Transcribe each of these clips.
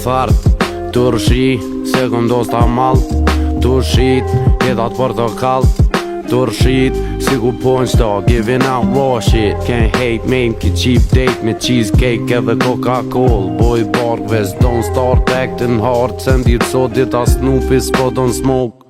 thart, të rëshi, se këndos ta mal, të shit, jetat portokall, të rëshit, si ku punch dog, giving out raw shit. Can't hate, man, ki cheap date me cheesecake edhe Coca-Cola. Boy Barkves, don't start acting hard, se ndirë sotit as Snoopy s'po don't smoke.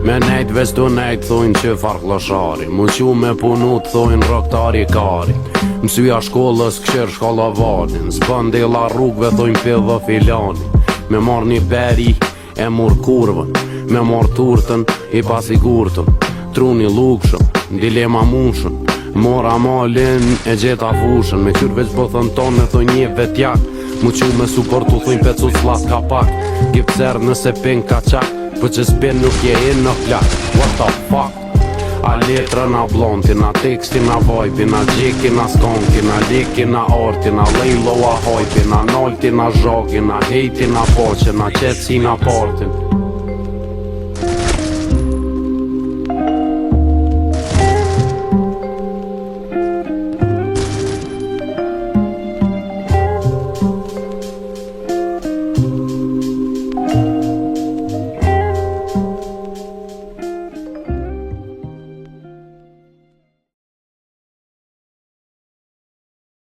Me nejt veç të nejt thojnë që farklashari, mu që me punu të thojnë roktari kari. Mësyja shkollës kësher shkolla vardin, s'bëndela rrugve thojnë pidhë filani. Me marr një beri e mur kurvën, me marr turtën i pasigurtën. Truni lukshëm, dilema mushën, mora malin e gjeta fushën. Me qyr veç bëthën tonë me thojnë një vetjak, mu që me suportu thojnë pecu s'las ka pak. Gipser nëse pin ka qak, për që s'bin nuk je in në plak. What the fuck? A letrën a blontin, a tekstin a vajpin, a gjekin a skonkin, a lekin a artin, a lejlo a hajpin, a naltin a zhagin, a hejtin a poqen, a qetsin a partin.